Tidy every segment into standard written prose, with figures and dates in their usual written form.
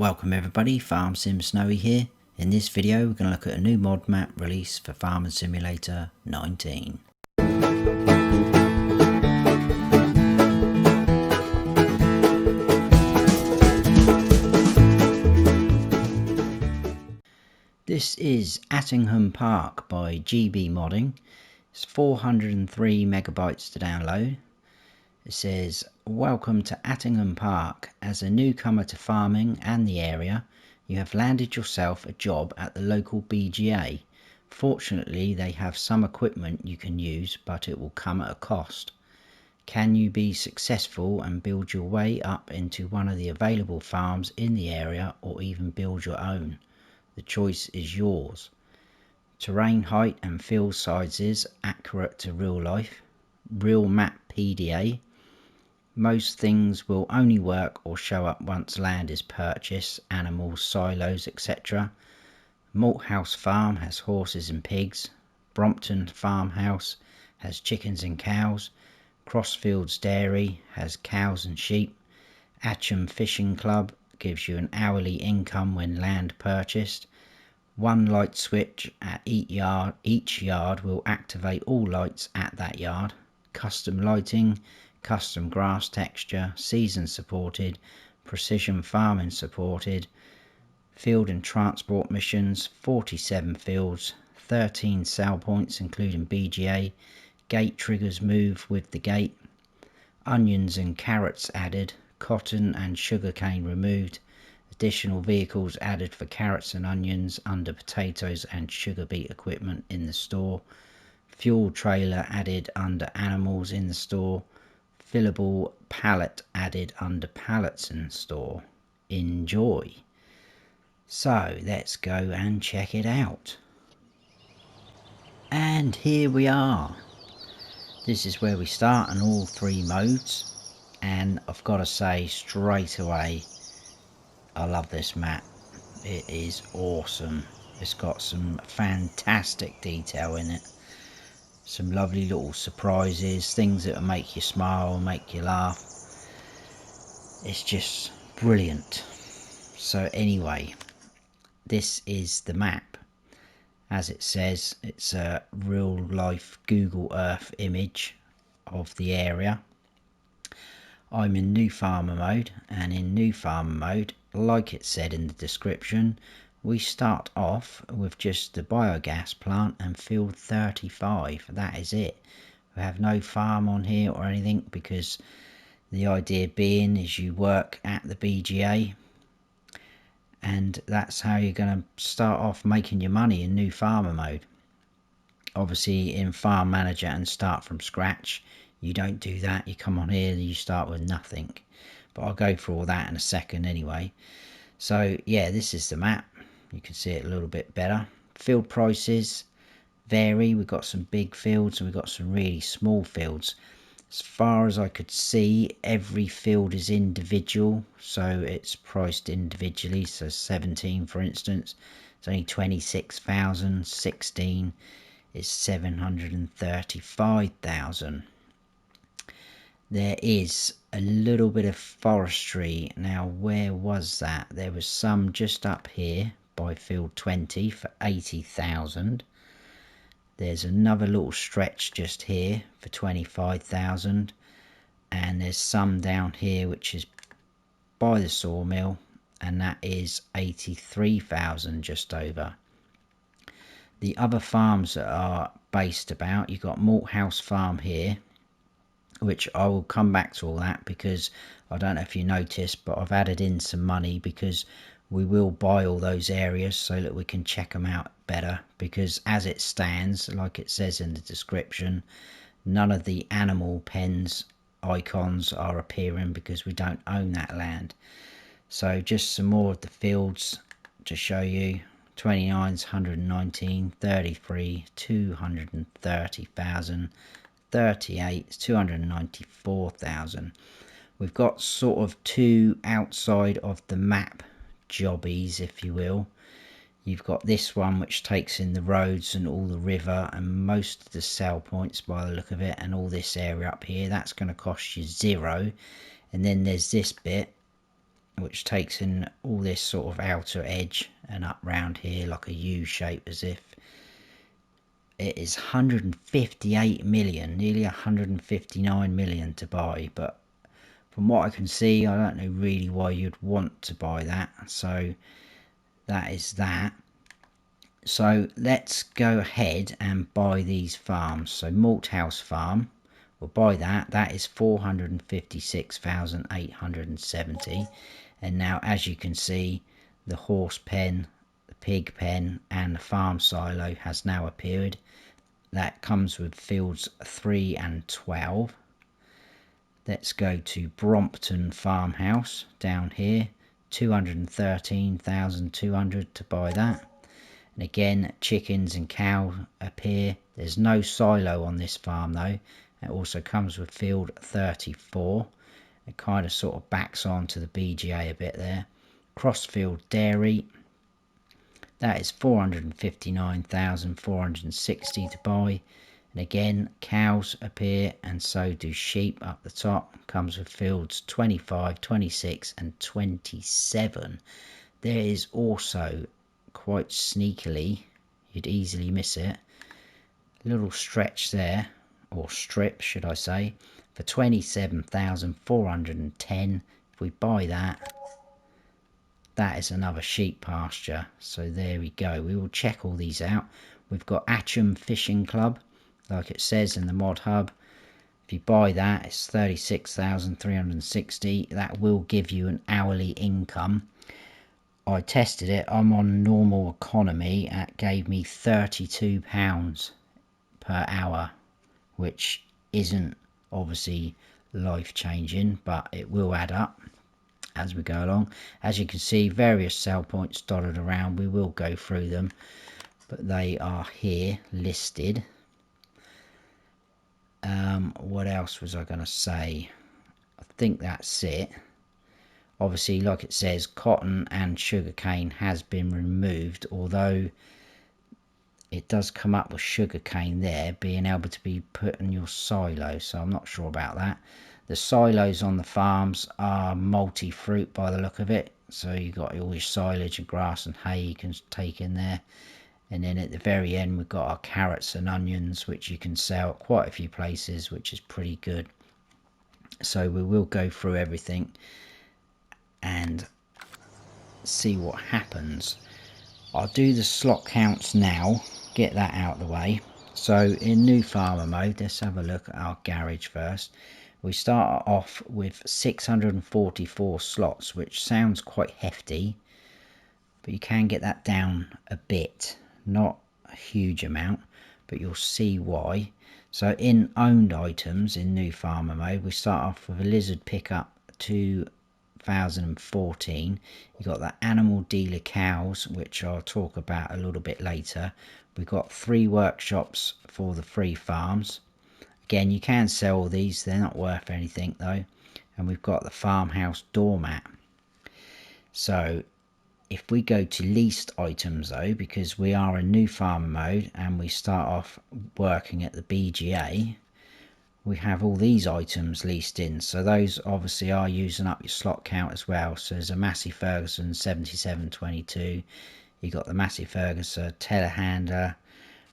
Welcome everybody, Farm Sim Snowy here. In this video we're going to look at a new mod map release for Farming Simulator 19. This is Attingham Park by GBModding. It's 403 megabytes to download. It says, welcome to Attingham Park. As a newcomer to farming and the area, you have landed yourself a job at the local BGA. Fortunately, they have some equipment you can use, but it will come at a cost. Can you be successful and build your way up into one of the available farms in the area, or even build your own? The choice is yours. Terrain height and field sizes accurate to real life. Real map PDA. Most things will only work or show up once land is purchased, animals, silos, etc. Malthouse Farm has horses and pigs. Brompton Farmhouse has chickens and cows. Crossfields Dairy has cows and sheep. Attingham Fishing Club gives you an hourly income when land purchased. One light switch at each yard will activate all lights at that yard. Custom lighting, custom grass texture, season supported, precision farming supported, field and transport missions, 47 fields, 13 sell points including BGA, gate triggers move with the gate, onions and carrots added, cotton and sugarcane removed, additional vehicles added for carrots and onions under potatoes and sugar beet equipment in the store, fuel trailer added under animals in the store, fillable pallet added under pallets in store. Enjoy. So let's go and check it out. And here we are. This is where we start in all three modes, and I've got to say straight away, I love this map. It is awesome. It's got some fantastic detail in it. Some lovely little surprises, things that will make you smile, make you laugh. It's just brilliant. So anyway, this is the map. As it says, it's a real life Google Earth image of the area. I'm in new farmer mode, and in new farmer mode, like it said in the description, we start off with just the biogas plant and field 35. That is it. We have no farm on here or anything, because the idea being is you work at the BGA, and that's how you're going to start off making your money in new farmer mode. Obviously in farm manager and start from scratch, you don't do that. You come on here and you start with nothing, but I'll go through all that in a second anyway. So yeah, this is the map. You can see it a little bit better. Field prices vary. We've got some big fields and we've got some really small fields. As far as I could see, every field is individual, so it's priced individually. So 17, for instance, it's only 26,000. 16 is 735,000. There is a little bit of forestry. Now, where was that? There was some just up here by field 20 for 80,000. There's another little stretch just here for 25,000, and there's some down here which is by the sawmill, and that is 83,000 just over. The other farms that are based about, you've got Malthouse Farm here, which I will come back to all that, because I don't know if you noticed, but I've added in some money because we will buy all those areas so that we can check them out better, because as it stands, like it says in the description, none of the animal pens icons are appearing because we don't own that land. So just some more of the fields to show you. 29's 119, 33 230,000, 38 294,000. We've got sort of two outside of the map jobbies, if you will. You've got this one which takes in the roads and all the river and most of the sell points by the look of it, and all this area up here. That's going to cost you 0. And then there's this bit which takes in all this sort of outer edge and up round here like a U shape, as if it is 158 million, nearly 159 million to buy. But from what I can see, I don't know really why you'd want to buy that. So that is that. So let's go ahead and buy these farms. So Malthouse Farm, we'll buy that. That is 456,870. And now, as you can see, the horse pen, the pig pen and the farm silo has now appeared. That comes with fields 3 and 12. Let's go to Brompton Farmhouse down here, 213,200 to buy that. And again, chickens and cows appear. There's no silo on this farm though. It also comes with field 34. It kind of sort of backs onto the BGA a bit there. Crossfield Dairy, that is 459,460 to buy. And again, cows appear, and so do sheep up the top. Comes with fields 25, 26 and 27. There is also, quite sneakily, you'd easily miss it, a little stretch there, or strip should I say, for 27,410. If we buy that, that is another sheep pasture. So there we go. We will check all these out. We've got Attingham Fishing Club, like it says in the mod hub. If you buy that, it's 36,360. That will give you an hourly income. I tested it. I'm on normal economy. It gave me £32 per hour, which isn't obviously life changing, but it will add up as we go along. As you can see, various sell points dotted around. We will go through them, but they are here listed. What else was I going to say? I think that's it. Obviously, like it says, cotton and sugarcane has been removed, although it does come up with sugarcane there being able to be put in your silo, so I'm not sure about that. The silos on the farms are multi-fruit by the look of it, so you've got all your silage and grass and hay you can take in there. And then at the very end, we've got our carrots and onions, which you can sell at quite a few places, which is pretty good. So we will go through everything and see what happens. I'll do the slot counts now, get that out of the way. So in new farmer mode, let's have a look at our garage first. We start off with 644 slots, which sounds quite hefty, but you can get that down a bit. Not a huge amount, but you'll see why. So in owned items in new farmer mode, we start off with a lizard pickup 2014. You got the animal dealer cows, which I'll talk about a little bit later. We've got 3 workshops for the 3 farms. Again, you can sell all these, they're not worth anything though. And we've got the farmhouse doormat. So if we go to leased items though, because we are in new farmer mode and we start off working at the BGA, we have all these items leased in. So those obviously are using up your slot count as well. So there's a Massey Ferguson 7722. You got the Massey Ferguson telehandler.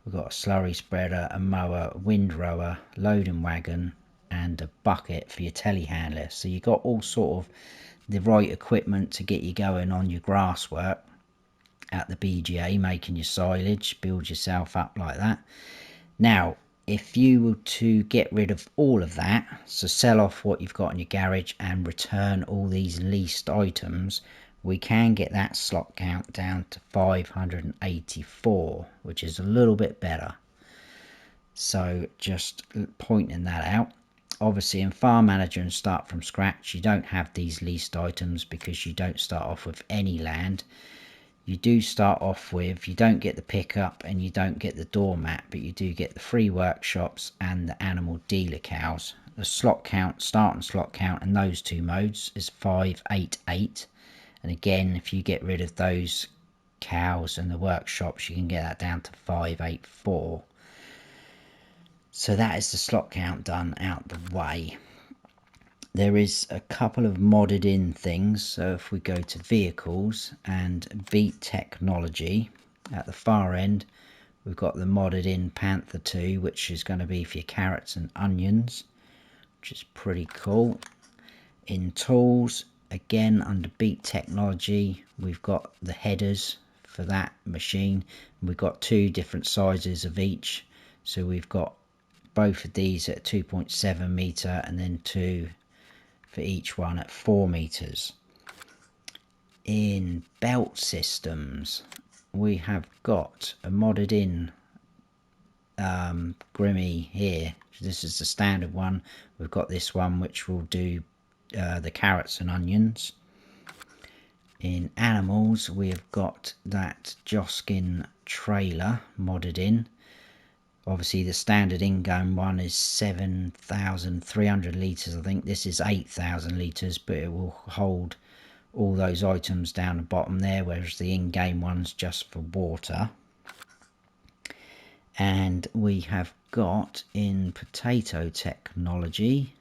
We've got a slurry spreader, a mower, windrower, loading wagon, and a bucket for your telehandler. So you got all sort of the right equipment to get you going on your grass work at the BGA, making your silage, build yourself up like that. Now, if you were to get rid of all of that, so sell off what you've got in your garage and return all these leased items, we can get that slot count down to 584, which is a little bit better. So just pointing that out. Obviously in Farm Manager and Start From Scratch, you don't have these leased items because you don't start off with any land. You do start off with, you don't get the pickup and you don't get the doormat, but you do get the 3 workshops and the animal dealer cows. The slot count, start and slot count in those 2 modes is 588. And again, if you get rid of those cows and the workshops, you can get that down to 584. So that is the slot count done out the way. There is a couple of modded in things. So if we go to vehicles and beat technology, at the far end we've got the modded in Panther 2, which is going to be for your carrots and onions, which is pretty cool. In tools, again under beat technology, we've got the headers for that machine. We've got two different sizes of each, so we've got both of these at 2.7 meter and then two for each one at 4 meters. In belt systems, we have got a modded in Grimmy here. This is the standard one. We've got this one which will do the carrots and onions. In animals, we have got that Joskin trailer modded in. Obviously the standard in-game one is 7,300 litres. I think this is 8,000 litres, but it will hold all those items down the bottom there, whereas the in-game one's just for water. And we have got in potato technology,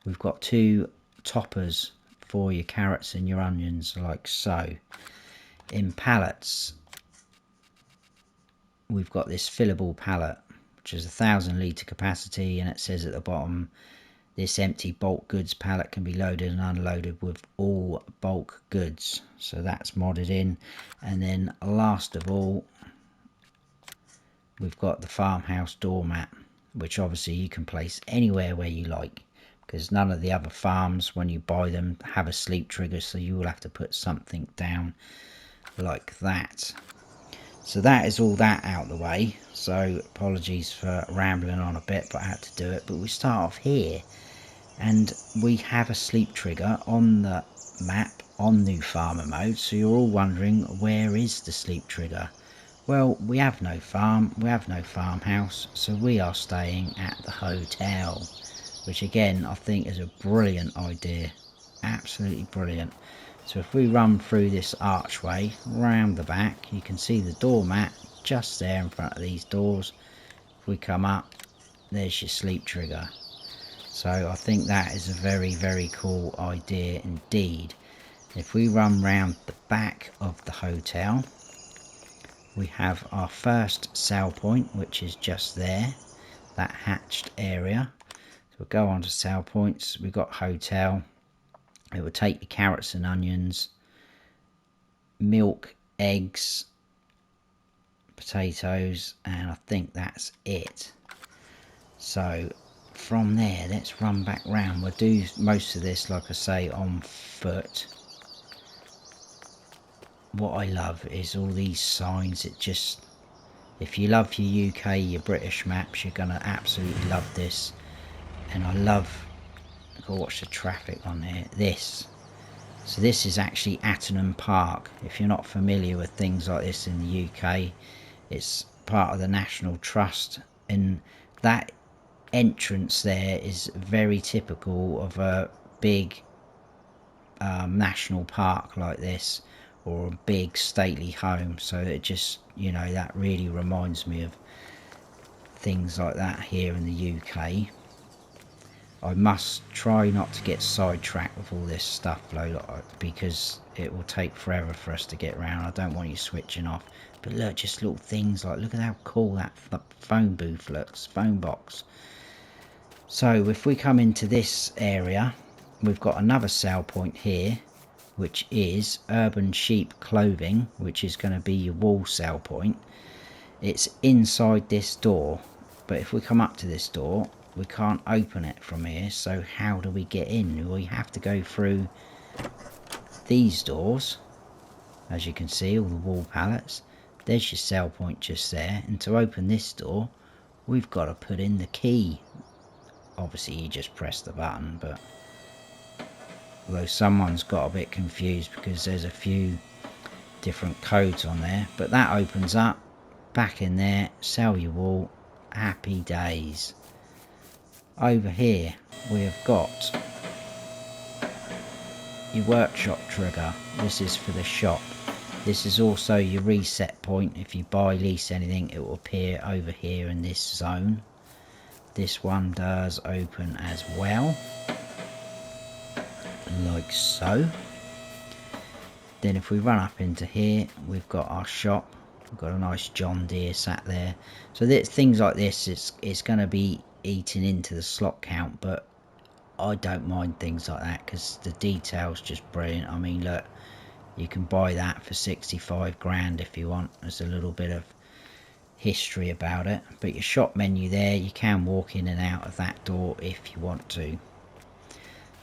we've got two toppers for your carrots and your onions, like so. In pallets, we've got this fillable pallet, which is 1,000 litre capacity, and it says at the bottom, this empty bulk goods pallet can be loaded and unloaded with all bulk goods. So that's modded in. And then last of all, we've got the farmhouse doormat, which obviously you can place anywhere where you like, because none of the other farms, when you buy them, have a sleep trigger, so you will have to put something down like that. So that is all that out of the way. So apologies for rambling on a bit, but I had to do it. But we start off here, and we have a sleep trigger on the map on new farmer mode. So you're all wondering, where is the sleep trigger? Well, we have no farm, we have no farmhouse, so we are staying at the hotel, which again I think is a brilliant idea, absolutely brilliant. So if we run through this archway round the back, you can see the doormat just there in front of these doors. If we come up, there's your sleep trigger. So I think that is a very, very cool idea indeed. If we run round the back of the hotel, we have our first sell point, which is just there, that hatched area. So we'll go on to sell points. We've got hotel. It will take your carrots and onions, milk, eggs, potatoes, and I think that's it. So from there, let's run back round. We'll do most of this, like I say, on foot. What I love is all these signs. It just, if you love your UK, your British maps, you're gonna absolutely love this. And I love, go watch the traffic on here. So this is actually Attingham Park. If you're not familiar with things like this in the UK, it's part of the National Trust, and that entrance there is very typical of a big national park like this, or a big stately home. So it just, you know, that really reminds me of things like that here in the UK. I must try not to get sidetracked with all this stuff though, because it will take forever for us to get around. I don't want you switching off. But look, just little things like, look at how cool that phone booth looks, phone box. So if we come into this area, we've got another sale point here, which is Urban Sheep Clothing, which is going to be your wall sale point. It's inside this door, but if we come up to this door, we can't open it from here. So how do we get in? We have to go through these doors. As you can see, all the wall pallets. There's your sell point just there, and to open this door we've got to put in the key. Obviously you just press the button, but although someone's got a bit confused because there's a few different codes on there. But that opens up, back in there, sell your wall, happy days. Over here we have got your workshop trigger. This is for the shop. This is also your reset point. If you buy, lease anything, it will appear over here in this zone. This one does open as well, like so. Then if we run up into here, we've got our shop. We've got a nice John Deere sat there. So things like this, it's going to be eating into the slot count, but I don't mind things like that because the detail's just brilliant. I mean, look, you can buy that for 65 grand if you want. There's a little bit of history about it. But your shop menu there, you can walk in and out of that door if you want to.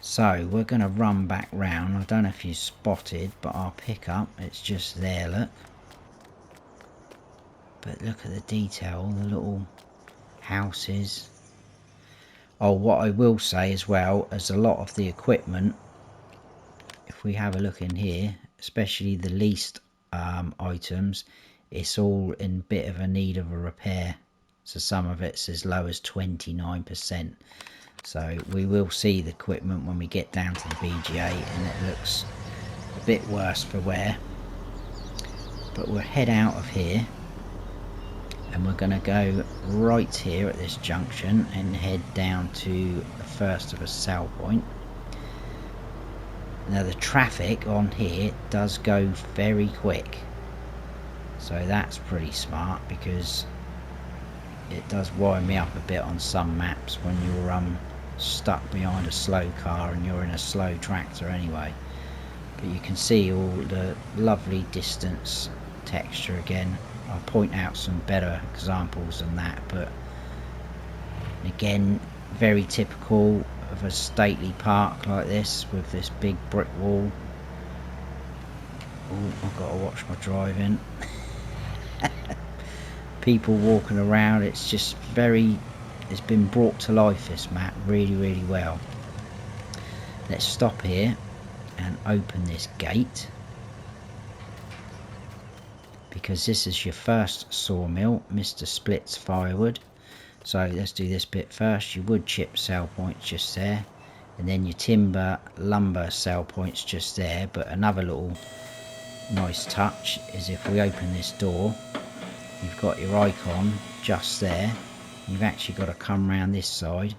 So we're going to run back round. I don't know if you spotted, but our pickup, it's just there, look. But look at the detail, the little houses. Oh, what I will say as well, as a lot of the equipment, if we have a look in here, especially the leased items, it's all in a bit of a need of a repair. So some of it's as low as 29%. So we will see the equipment when we get down to the BGA, and it looks a bit worse for wear. But we'll head out of here, and we're going to go right here at this junction and head down to the first of a sell point. Now the traffic on here does go very quick, so that's pretty smart, because it does wind me up a bit on some maps when you're stuck behind a slow car and you're in a slow tractor anyway. But you can see all the lovely distance texture again. I'll point out some better examples than that, but again, very typical of a stately park like this with this big brick wall. Oh, I've got to watch my driving. People walking around, it's just very, it's been brought to life, this map, really well. Let's stop here and open this gate, because this is your first sawmill, Mr. Split's firewood. So let's do this bit first. Your wood chip sell point's just there, and then your timber lumber sell point's just there. But another little nice touch is if we open this door, you've got your icon just there. You've actually got to come around this side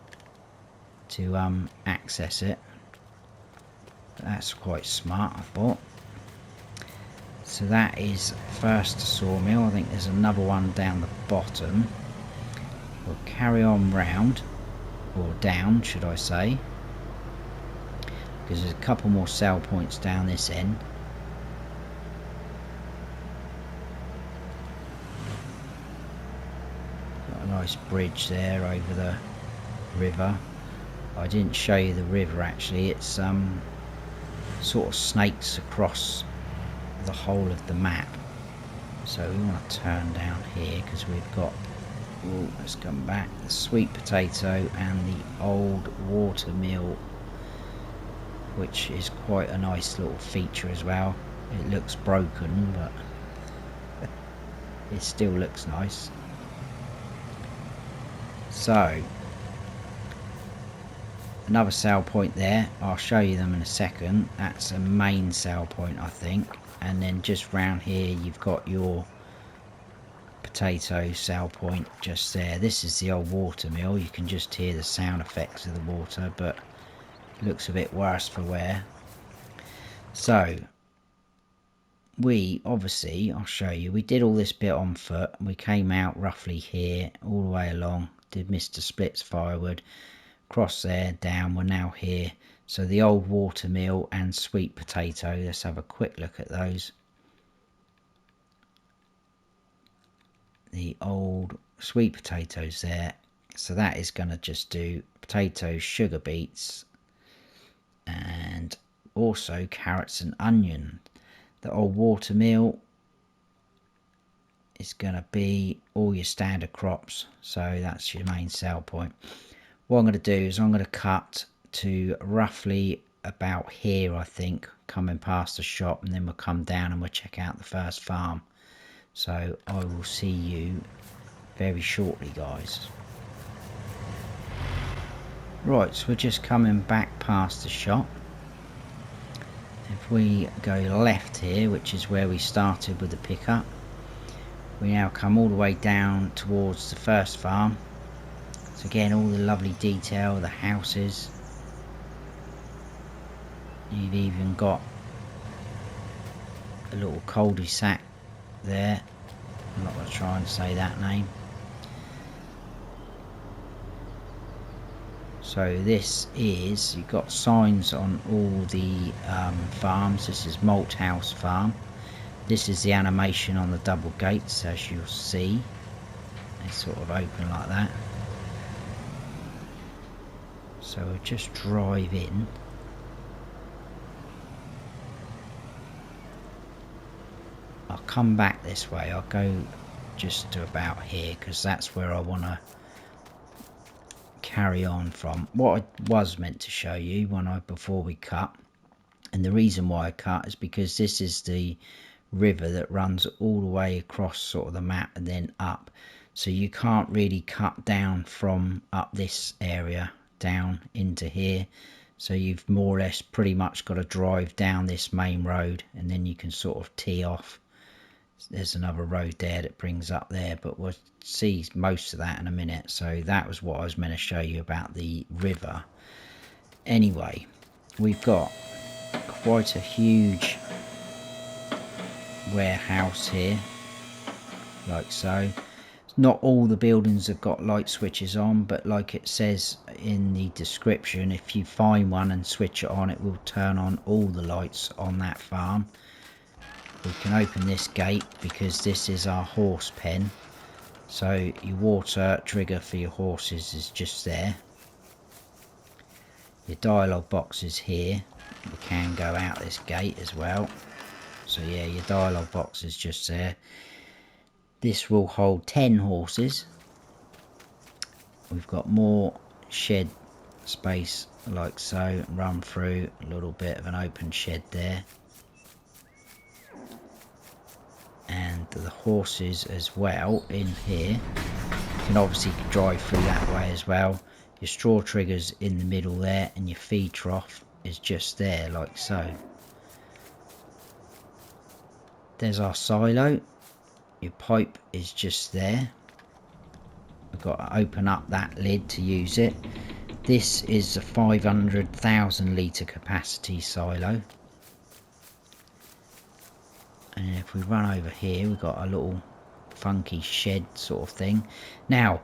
to access it. That's quite smart, I thought. So that is first sawmill. I think there's another one down the bottom. We'll carry on round, or down should I say, because there's a couple more sell points down this end. Got a nice bridge there over the river. I didn't show you the river actually. It's sort of snakes across the whole of the map. So we want to turn down here because we've got, oh, let's come back, the sweet potato and the old water mill, which is quite a nice little feature as well. It looks broken, but it still looks nice. So another sell point there, I'll show you them in a second. That's a main sell point, I think. And then just round here you've got your potato sell point just there. This is the old water mill. You can just hear the sound effects of the water, but it looks a bit worse for wear. So we obviously, I'll show you, we did all this bit on foot. We came out roughly here all the way along, did Mr. Split's firewood, cross there, down, we're now here. So the old water mill and sweet potato, let's have a quick look at those. The old sweet potatoes there. So that is going to just do potatoes, sugar beets, and also carrots and onion. The old water mill is going to be all your standard crops. So that's your main sell point. What I'm going to do is I'm going to cut to roughly about here, I think, coming past the shop, and then we'll come down and we'll check out the first farm. So I will see you very shortly, guys. Right, so we're just coming back past the shop. If we go left here, which is where we started with the pickup, we now come all the way down towards the first farm. So again, all the lovely detail, the houses. You've even got a little cul-de-sac there. I'm not going to try and say that name. So this is, you've got signs on all the farms. This is Malt House Farm. This is the animation on the double gates, as you'll see. They sort of open like that. So we'll just drive in. I'll come back this way. I'll go just to about here because that's where I want to carry on from. What I was meant to show you before we cut, and the reason why I cut is because this is the river that runs all the way across sort of the map and then up. So you can't really cut down from up this area down into here. So you've more or less pretty much got to drive down this main road and then you can sort of tee off. There's another road there that brings up there, but we'll see most of that in a minute. So that was what I was meant to show you about the river. Anyway, we've got quite a huge warehouse here, like so. Not all the buildings have got light switches on, but like it says in the description, if you find one and switch it on, it will turn on all the lights on that farm. We can open this gate because this is our horse pen. So your water trigger for your horses is just there. Your dialogue box is here. You can go out this gate as well. So yeah, your dialogue box is just there. This will hold 10 horses. We've got more shed space like so. Run through a little bit of an open shed there. And the horses as well in here. You can obviously drive through that way as well. Your straw trigger's in the middle there and your feed trough is just there like so. There's our silo. Your pipe is just there. We've got to open up that lid to use it. This is a 500,000 litre capacity silo. And if we run over here, we've got a little funky shed sort of thing. Now,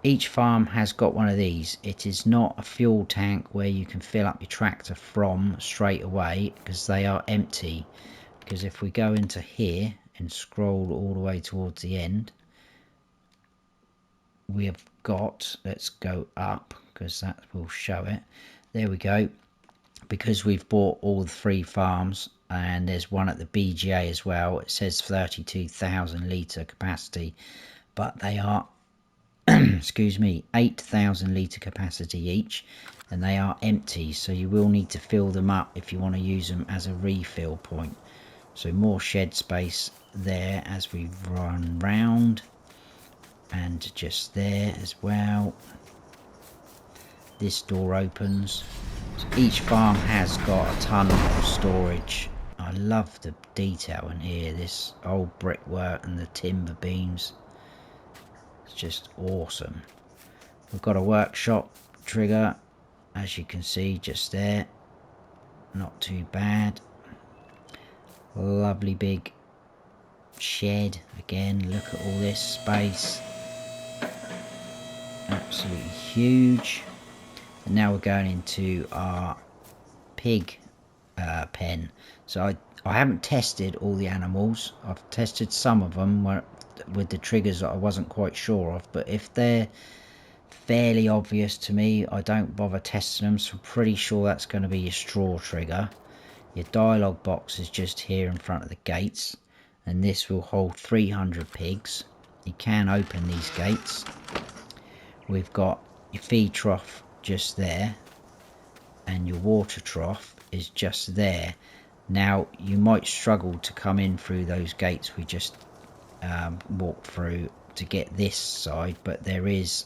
each farm has got one of these. It is not a fuel tank where you can fill up your tractor from straight away, because they are empty. Because if we go into here and scroll all the way towards the end, we have got, let's go up because that will show it. There we go. Because we've bought all the 3 farms, and there's one at the BGA as well, it says 32,000 litre capacity, but they are excuse me, 8,000 litre capacity each, and they are empty, so you will need to fill them up if you want to use them as a refill point. So more shed space there as we run round, and just there as well. This door opens. So each farm has got a ton of storage. I love the detail in here, this old brickwork and the timber beams. It's just awesome. We've got a workshop trigger, as you can see just there. Not too bad. Lovely big shed. Again, look at all this space. Absolutely huge. And now we're going into our pig pen. So I haven't tested all the animals. I've tested some of them with the triggers that I wasn't quite sure of, but if they're fairly obvious to me, I don't bother testing them. So I'm pretty sure that's going to be your straw trigger. Your dialogue box is just here in front of the gates, and this will hold 300 pigs. You can open these gates. We've got your feed trough just there, and your water trough is just there. Now you might struggle to come in through those gates we just walked through to get this side, but there is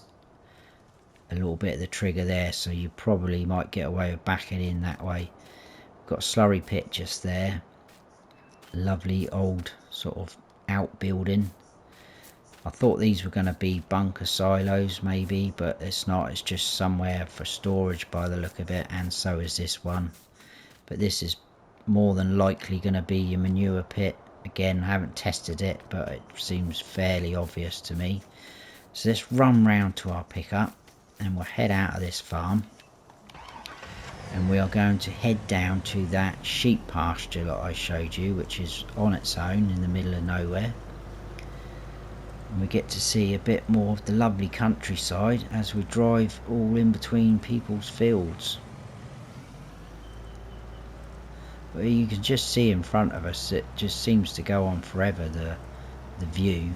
a little bit of the trigger there, so you probably might get away with backing in that way. We've got a slurry pit just there. Lovely old sort of outbuilding. I thought these were going to be bunker silos maybe, but it's not. It's just somewhere for storage by the look of it, and so is this one. But this is more than likely going to be your manure pit. Again, I haven't tested it, but it seems fairly obvious to me. So let's run round to our pickup and we'll head out of this farm. And we are going to head down to that sheep pasture that I showed you, which is on its own in the middle of nowhere. And we get to see a bit more of the lovely countryside as we drive all in between people's fields. But you can just see in front of us, it just seems to go on forever, the view.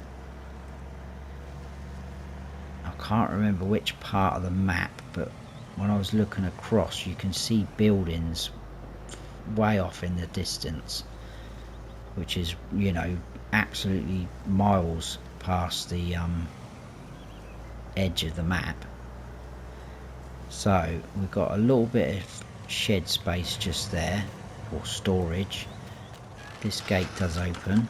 I can't remember which part of the map, but when I was looking across you can see buildings way off in the distance, which is, you know, absolutely miles past the edge of the map. So we've got a little bit of shed space just there for storage. This gate does open.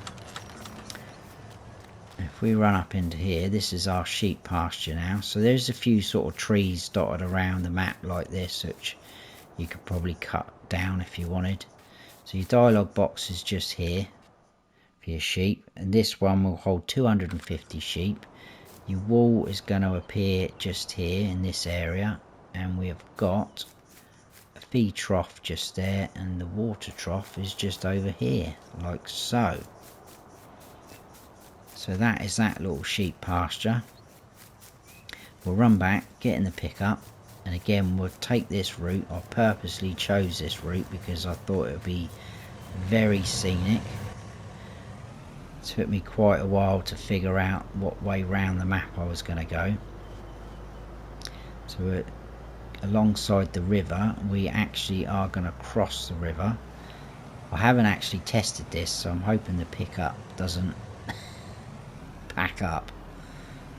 If we run up into here, this is our sheep pasture now. So there's a few sort of trees dotted around the map like this, which you could probably cut down if you wanted. So your dialogue box is just here for your sheep, and this one will hold 250 sheep. Your wall is going to appear just here in this area, and we have got a feed trough just there, and the water trough is just over here, like so. So that is that little sheep pasture. We'll run back, get in the pickup, and again we'll take this route. I purposely chose this route because I thought it would be very scenic. It took me quite a while to figure out what way round the map I was going to go. So we're alongside the river. We actually are going to cross the river. I haven't actually tested this, so I'm hoping the pickup doesn't pack up.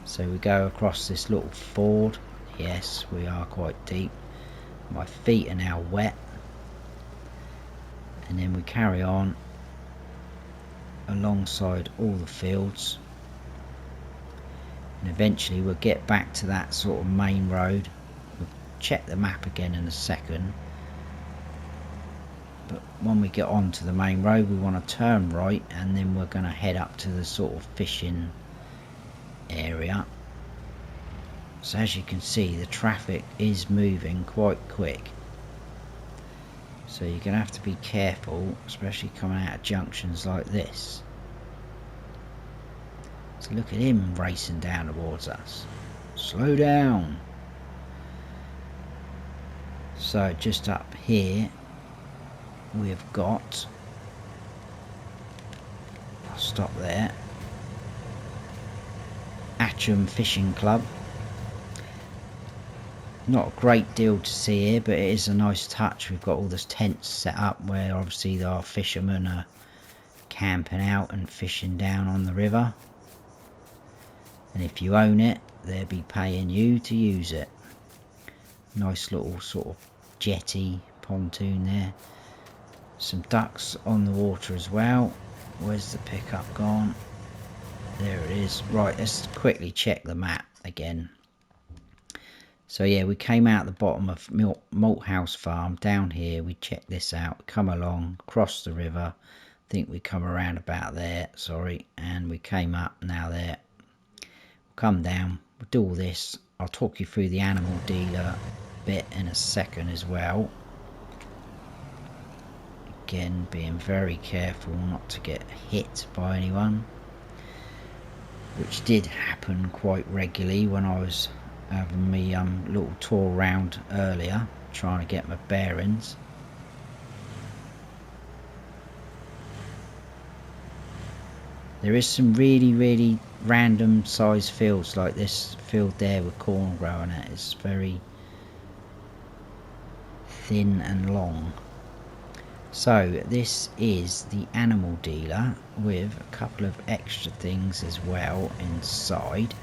So we go across this little ford. Yes, we are quite deep. My feet are now wet. And then we carry on alongside all the fields, and eventually we'll get back to that sort of main road. We'll check the map again in a second, but when we get onto the main road we want to turn right, and then we're going to head up to the sort of fishing area. So as you can see, the traffic is moving quite quick, so you're going to have to be careful, especially coming out of junctions like this. So look at him racing down towards us. Slow down. So just up here we've got, I'll stop there, Attingham Fishing Club. Not a great deal to see here, but it is a nice touch. We've got all this tents set up where obviously our fishermen are camping out and fishing down on the river. And if you own it, they'll be paying you to use it. Nice little sort of jetty pontoon there. Some ducks on the water as well. Where's the pickup gone? There it is. Right, let's quickly check the map again. So yeah, we came out the bottom of Malthouse Farm down here. We checked this out, come along, crossed the river. I think we come around about there, sorry, and we came up now there. We'll come down, we'll do all this. I'll talk you through the animal dealer bit in a second as well. Again, being very careful not to get hit by anyone, which did happen quite regularly when I was having me little tour round earlier, trying to get my bearings. There is some really random size fields, like this field there with corn growing at. It's very thin and long. So this is the animal dealer with a couple of extra things as well inside.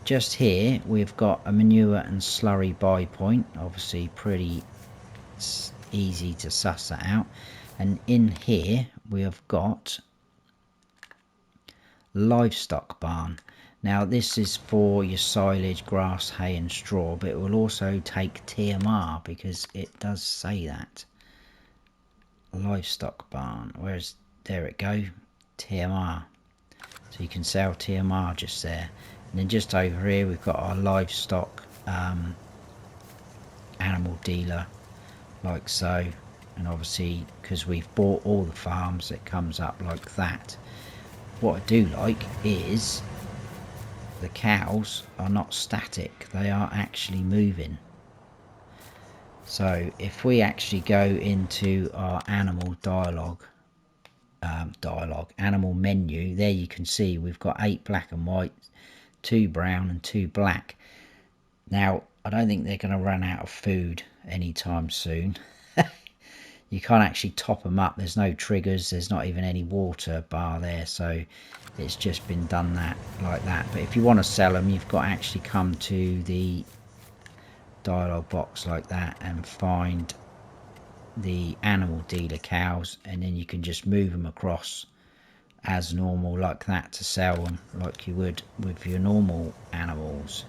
Just here we've got a manure and slurry buy point, obviously pretty easy to suss that out. And in here we have got Livestock Barn. Now this is for your silage, grass, hay and straw, but it will also take TMR because it does say that. Livestock Barn, where's, there it go, TMR. So you can sell TMR just there. And then just over here we've got our livestock animal dealer, like so. And obviously because we've bought all the farms, it comes up like that. What I do like is the cows are not static, they are actually moving. So if we actually go into our animal animal menu, there you can see we've got 8 black and white, 2 brown and 2 black. Now I don't think they're going to run out of food anytime soon. You can't actually top them up, there's no triggers, there's not even any water bar there, so it's just been done that like that. But if you want to sell them, you've got to actually come to the dialogue box like that and find the animal dealer cows, and then you can just move them across as normal like that to sell them like you would with your normal animals.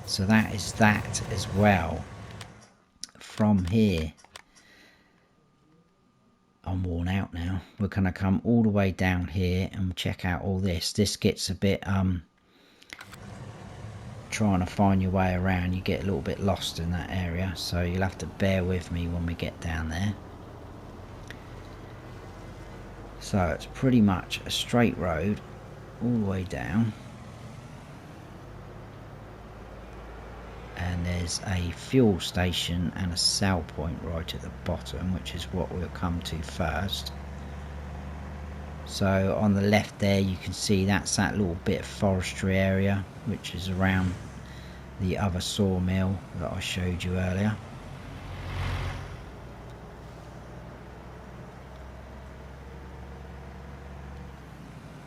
So that is that as well. From here, I'm worn out now. We're going to come all the way down here and check out all this. This gets a bit trying to find your way around, you get a little bit lost in that area, so you'll have to bear with me when we get down there. So it's pretty much a straight road all the way down, and there's a fuel station and a sell point right at the bottom, which is what we'll come to first. So on the left there you can see that's that little bit of forestry area which is around the other sawmill that I showed you earlier.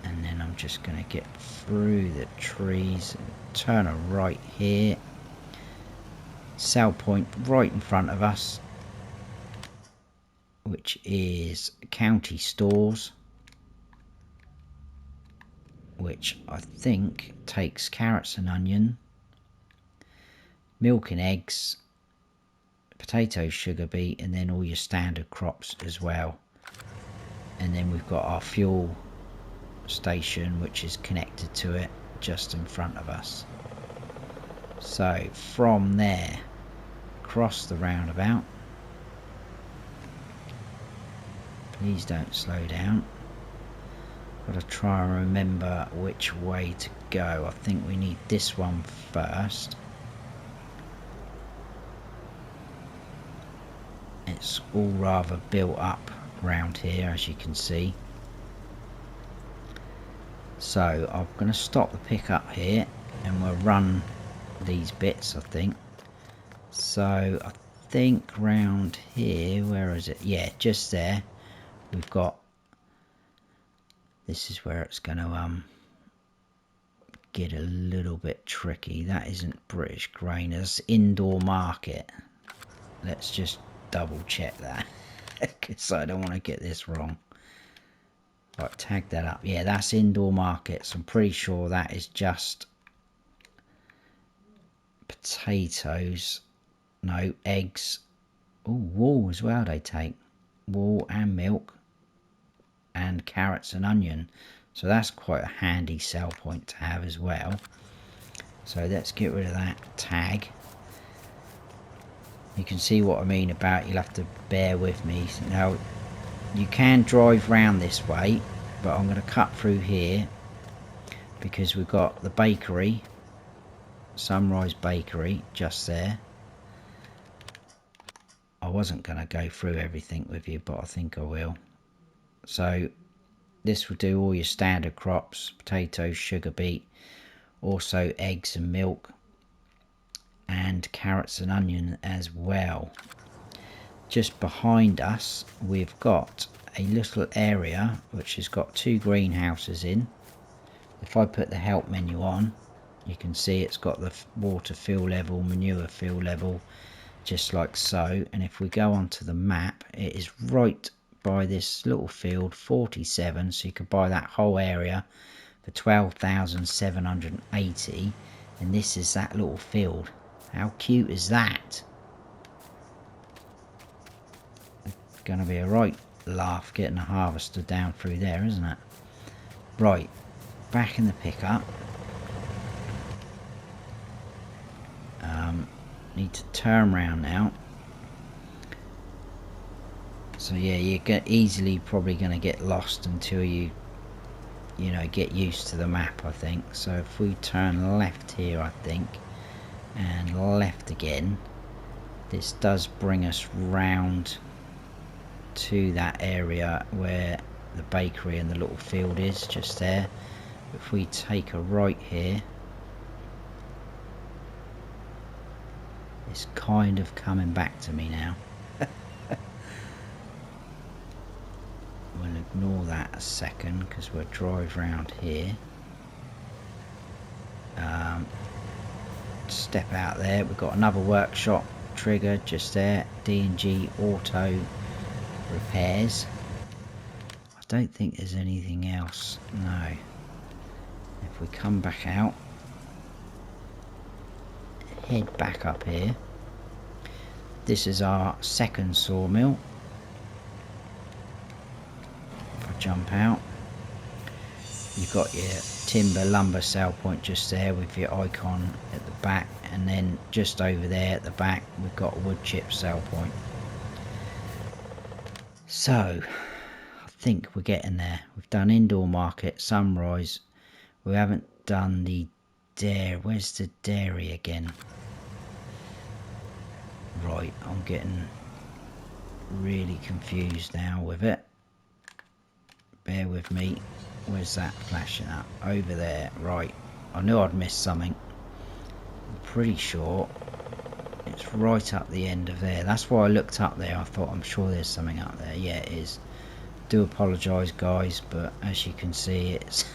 And then I'm just going to get through the trees and turn a right here. Sell point right in front of us, which is County Stores, which I think takes carrots and onion, milk and eggs, potatoes, sugar beet, and then all your standard crops as well. And then we've got our fuel station which is connected to it just in front of us. So from there, cross the roundabout. Please don't slow down. Got to try and remember which way to go. I think we need this one first. It's all rather built up around here, as you can see. So I'm going to stop the pickup here and we'll run these bits, I think. So I think round here, where is it? Yeah, just there. We've got, this is where it's going to get a little bit tricky. That isn't British grain, it's indoor market. Let's just double check that because I don't want to get this wrong. Right, tag that up. Yeah, that's indoor markets. I'm pretty sure that is just potatoes. No, eggs. Oh, wool as well they take. Wool and milk and carrots and onion. So that's quite a handy sell point to have as well. So let's get rid of that tag. You can see what I mean about, you'll have to bear with me. Now, you can drive round this way, but I'm going to cut through here because we've got the bakery, Sunrise Bakery, just there. I wasn't going to go through everything with you, but I think I will. So this will do all your standard crops, potatoes, sugar beet, also eggs and milk, and carrots and onion as well. Just behind us we've got a little area which has got 2 greenhouses in. If I put the help menu on, you can see it's got the water fill level, manure fill level, just like so. And if we go onto the map, it is right by this little field 47, so you could buy that whole area for 12,780, and this is that little field. How cute is that? It's going to be a right laugh getting a harvester down through there, isn't it? Right, back in the pickup. Need to turn around now. So yeah, you get easily probably going to get lost until you know, get used to the map, I think. So if we turn left here, I think, and left again, this does bring us round to that area where the bakery and the little field is, just there. If we take a right here, it's kind of coming back to me now. We'll ignore that a second because we'll drive round here. Step out there. We've got another workshop trigger just there. D&G Auto Repairs. I don't think there's anything else. No. If we come back out, head back up here. This is our second sawmill. If I jump out, you've got your timber lumber sale point just there with your icon at the back, and then just over there at the back we've got a wood chip sale point. So I think we're getting there. We've done indoor market, sunrise. We haven't done the dairy. Where's the dairy again? Right, I'm getting really confused now with it. Bear with me. Where's that flashing up? Over there. Right. I knew I'd missed something. I'm pretty sure it's right up the end of there. That's why I looked up there. I thought, I'm sure there's something up there. Yeah, it is. Do apologise, guys, but as you can see, it's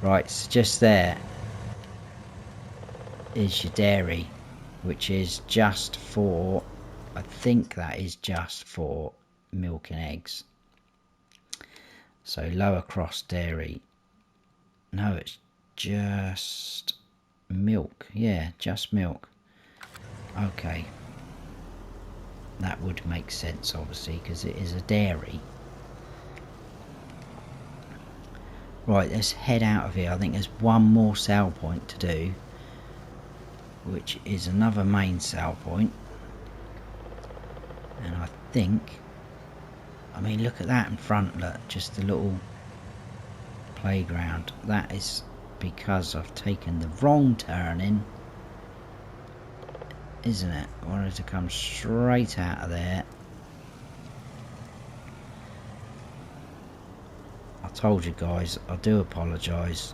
right. So just there is your dairy, which is just for, I think that is just for milk and eggs. So lower cross dairy. No, it's just milk. Yeah, just milk. Okay. That would make sense, obviously, because it is a dairy. Right, let's head out of here. I think there's one more sale point to do, which is another main sale point. And I think, I mean, look at that in front, look, just a little playground. That is because I've taken the wrong turning, isn't it? I wanted to come straight out of there. I told you guys, I do apologise.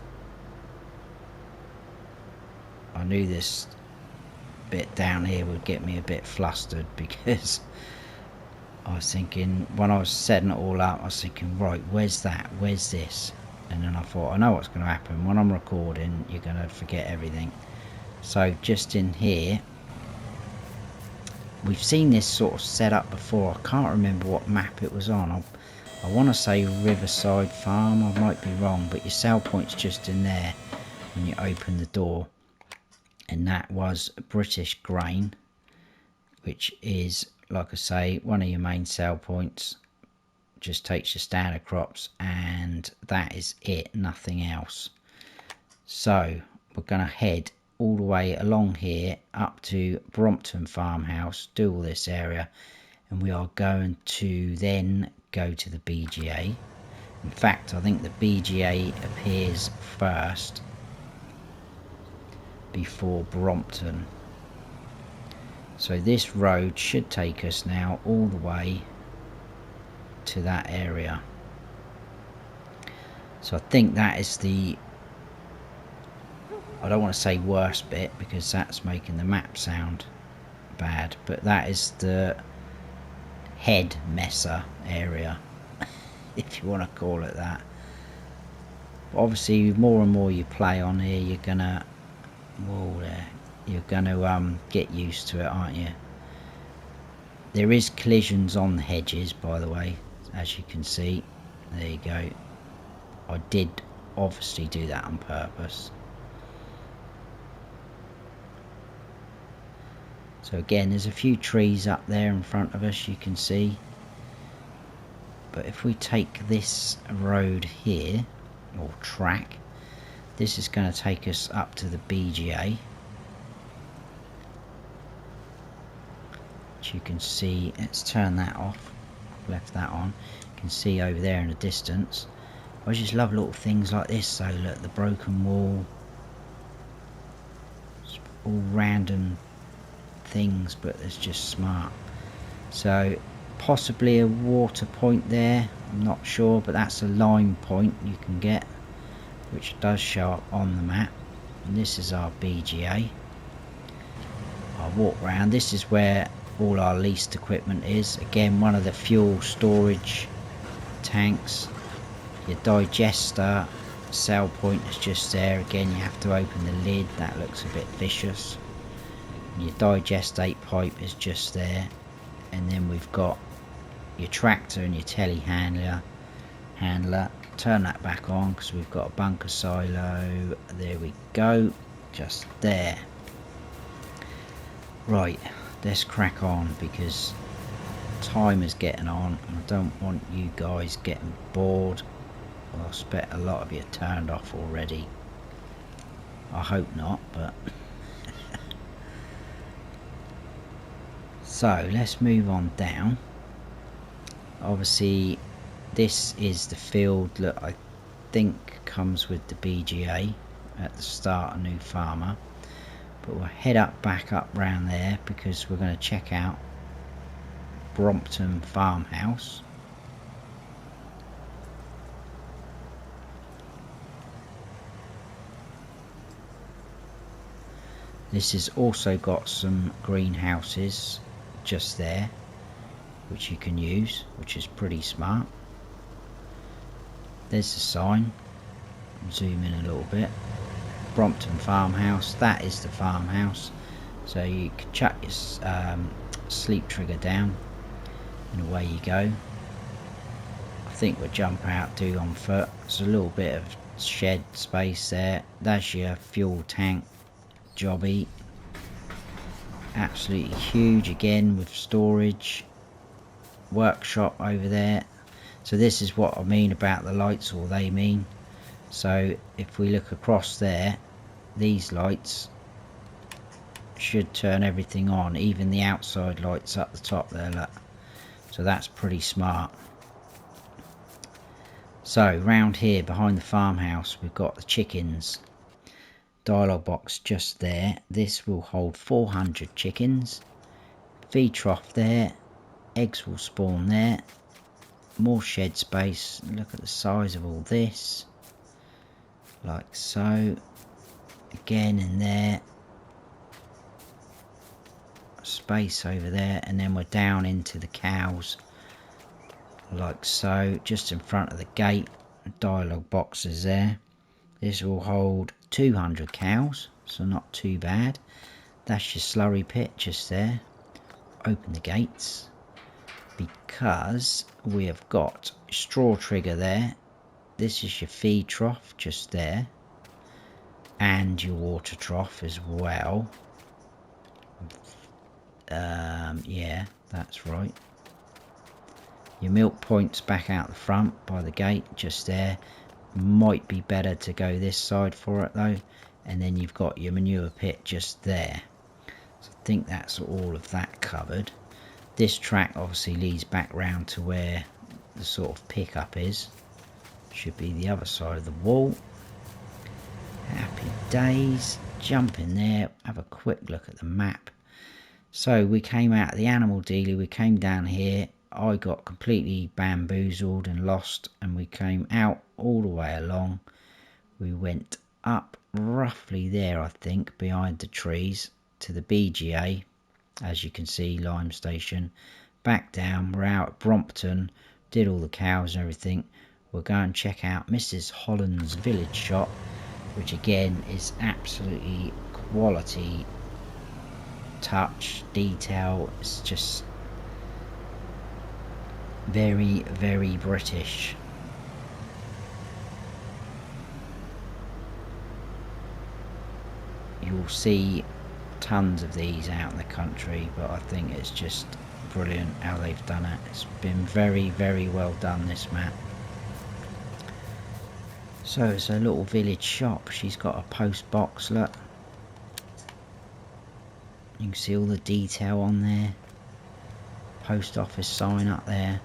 I knew this bit down here would get me a bit flustered, because I was thinking, when I was setting it all up, I was thinking, right, where's that? Where's this? And then I thought, I know what's going to happen. When I'm recording, you're going to forget everything. So just in here, we've seen this sort of set up before. I can't remember what map it was on. I want to say Riverside Farm. I might be wrong, but your sale point's just in there when you open the door. And that was British Grain, which is, like I say, one of your main sale points. Just takes your standard crops, and that is it, nothing else. So we're going to head all the way along here up to Brompton Farmhouse, do all this area, and we are going to then go to the BGA. In fact, I think the BGA appears first before Brompton. So this road should take us now all the way to that area. So I think that is the, I don't want to say worst bit, because that's making the map sound bad, but that is the head messer area, if you want to call it that. But obviously, more and more you play on here, you're gonna, whoa there, you're gonna get used to it, aren't you? There is collisions on the hedges, by the way, as you can see. There you go. I did obviously do that on purpose. So again, there's a few trees up there in front of us, you can see. But if we take this road here, or track, this is going to take us up to the BGA. Which you can see, let's turn that off. I've left that on. You can see over there in the distance. I just love little things like this. So look, the broken wall. It's all random things, but it's just smart. So possibly a water point there, I'm not sure, but that's a lime point you can get, which does show up on the map. And this is our BGA. I'll walk around. This is where all our leased equipment is. Again, one of the fuel storage tanks. Your digester sell point is just there. Again, you have to open the lid. That looks a bit vicious. Your digestate pipe is just there, and then we've got your tractor and your telehandler. Turn that back on because we've got a bunker silo. There we go, just there. Right, let's crack on because time is getting on and I don't want you guys getting bored. Well, I expect a lot of you turned off already. I hope not, but so let's move on down. Obviously this is the field that I think comes with the BGA at the start of New Farmer, but we'll head back up round there because we're going to check out Brompton Farmhouse. This has also got some greenhouses just there which you can use, which is pretty smart. There's the sign. Zoom in a little bit. Brompton Farmhouse, that is the farmhouse. So you can chuck your sleep trigger down and away you go. I think we'll jump out, do on foot. There's a little bit of shed space there. That's your fuel tank jobby. Absolutely huge again with storage. Workshop over there. So this is what I mean about the lights, or they mean. So if we look across there, these lights should turn everything on, even the outside lights up the top there, look. So that's pretty smart. So round here behind the farmhouse we've got the chickens. Dialogue box just there. This will hold 400 chickens. Feed trough there. Eggs will spawn there. More shed space. Look at the size of all this. Like so. Again in there. Space over there. And then we're down into the cows. Like so. Just in front of the gate. Dialogue boxes there. This will hold 200 cows. So not too bad. That's your slurry pit just there. Open the gates. Because we have got straw trigger there. This is your feed trough just there, and your water trough as well. Yeah, that's right. Your milk point's back out the front by the gate just there. Might be better to go this side for it though. And then you've got your manure pit just there. So I think that's all of that covered. This track obviously leads back round to where the sort of pickup is. Should be the other side of the wall. Happy days. Jump in there. Have a quick look at the map. So we came out of the animal dealer. We came down here. I got completely bamboozled and lost. And we came out all the way along. We went up roughly there, I think, behind the trees to the BGA. As you can see, Lime Station. Back down, we're out at Brompton, did all the cows and everything. We'll go and check out Mrs. Holland's village shop, which again is absolutely quality touch, detail. It's just very, very British. you'll see tons of these out in the country, but I think it's just brilliant how they've done it. It's been very, very well done, this map. So it's a little village shop. She's got a post box, look. You can see all the detail on there. Post office sign up there.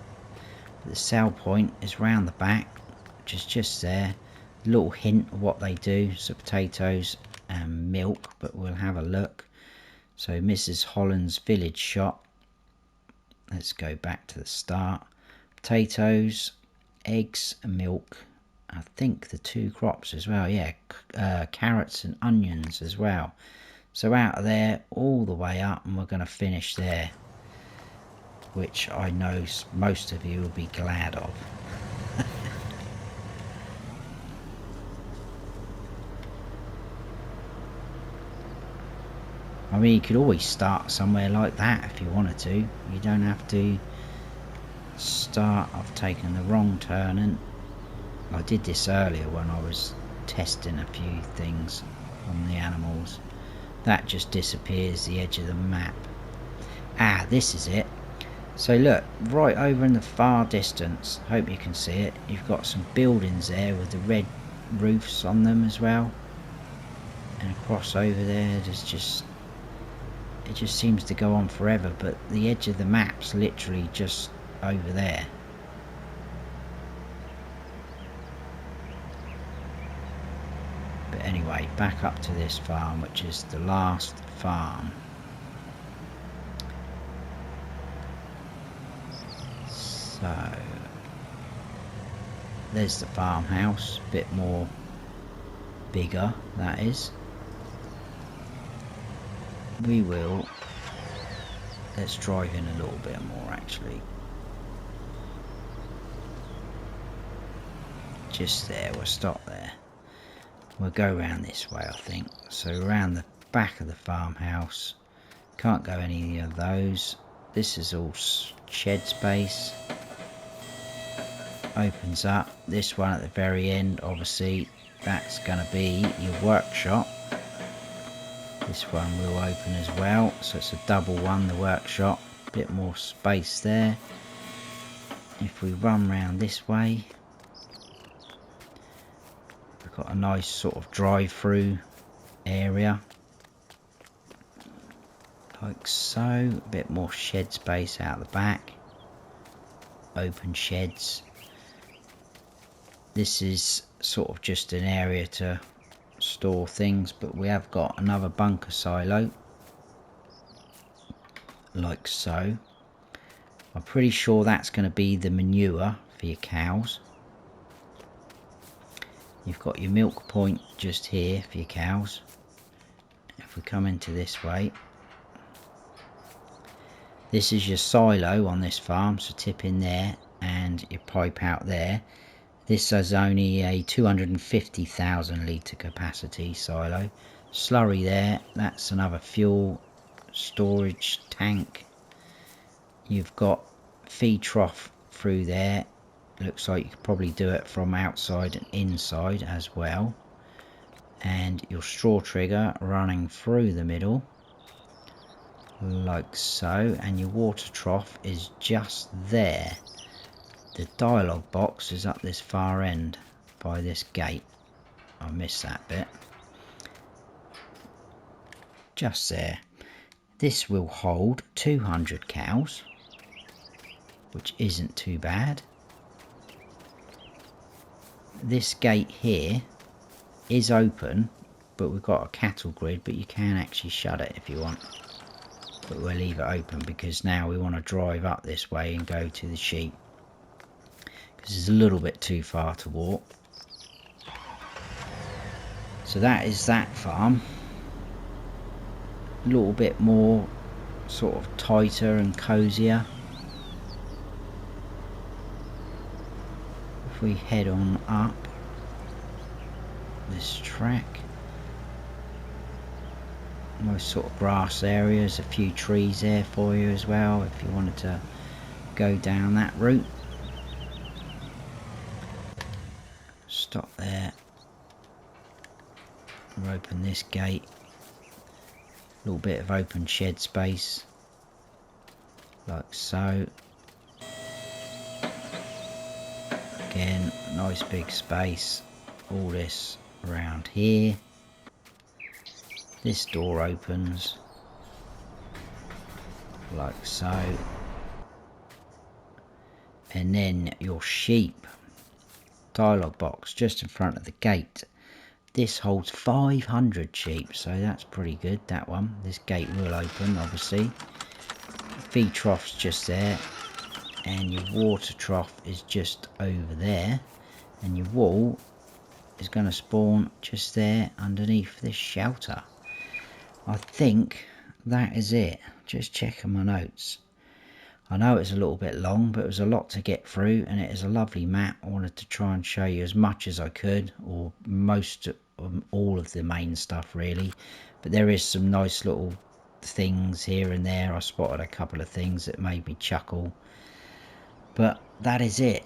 The sell point is round the back, which is just there. A little hint of what they do. So potatoes and milk, but we'll have a look. So Mrs. Holland's village shop. Let's go back to the start. Potatoes, eggs and milk. I think the 2 crops as well, yeah, carrots and onions as well. So out of there, all the way up, and we're going to finish there, which I know most of you will be glad of. I mean, you could always start somewhere like that if you wanted to. You don't have to start. I've taken the wrong turn, and I did this earlier when I was testing a few things on the animals. That just disappears the edge of the map. Ah, this is it. So look, right over in the far distance, hope you can see it, you've got some buildings there with the red roofs on them as well. And across over there, there's just, it just seems to go on forever, but the edge of the map's literally just over there. But anyway, back up to this farm, which is the last farm. So there's the farmhouse, a bit more bigger, that is. Let's drive in a little bit more actually. Just there, we'll stop there. We'll go around this way, I think. So around the back of the farmhouse. Can't go any of those. This is all shed space. Opens up. This one at the very end, obviously, that's going to be your workshop. This one will open as well. So it's a double one, the workshop. Bit more space there. If we run round this way, got a nice sort of drive-through area like so. A bit more shed space out the back, open sheds. This is sort of just an area to store things, but we have got another bunker silo like so. I'm pretty sure that's going to be the manure for your cows. You've got your milk point just here for your cows. If we come into this way, this is your silo on this farm, so tip in there and your pipe out there. This has only a 250,000 litre capacity silo. Slurry there, that's another fuel storage tank. You've got feed trough through there. Looks like you could probably do it from outside and inside as well. And your straw trigger running through the middle like so, and your water trough is just there. The dialogue box is up this far end by this gate. I missed that bit. Just there. This will hold 200 cows, which isn't too bad. This gate here is open, but we've got a cattle grid, but you can actually shut it if you want. But we'll leave it open because now we want to drive up this way and go to the sheep, because it's a little bit too far to walk. So that is that farm. A little bit more sort of tighter and cozier. If we head on up this track, nice sort of grass areas, a few trees there for you as well if you wanted to go down that route. Stop there. We'll open this gate. little bit of open shed space, like so. Again, nice big space. All this around here. This door opens like so. And then your sheep dialogue box just in front of the gate. This holds 500 sheep, so that's pretty good, that one. This gate will open, obviously. Feed trough's just there, and your water trough is just over there, and your wool is going to spawn just there underneath this shelter. I think that is it. Just checking my notes. I know it's a little bit long, but it was a lot to get through, and it is a lovely map. I wanted to try and show you as much as I could, or most all of the main stuff really, but there is some nice little things here and there. I spotted a couple of things that made me chuckle, but that is it.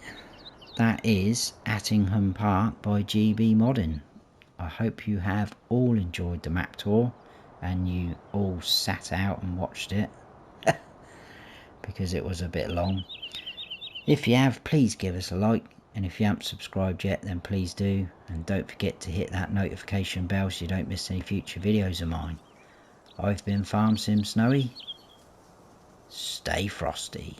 That is Attingham Park by GBModding. I hope you have all enjoyed the map tour and you all sat out and watched it because it was a bit long. If you have, please give us a like, and if you haven't subscribed yet, then please do, and don't forget to hit that notification bell so you don't miss any future videos of mine. I've been Farm Sim Snowy. Stay frosty.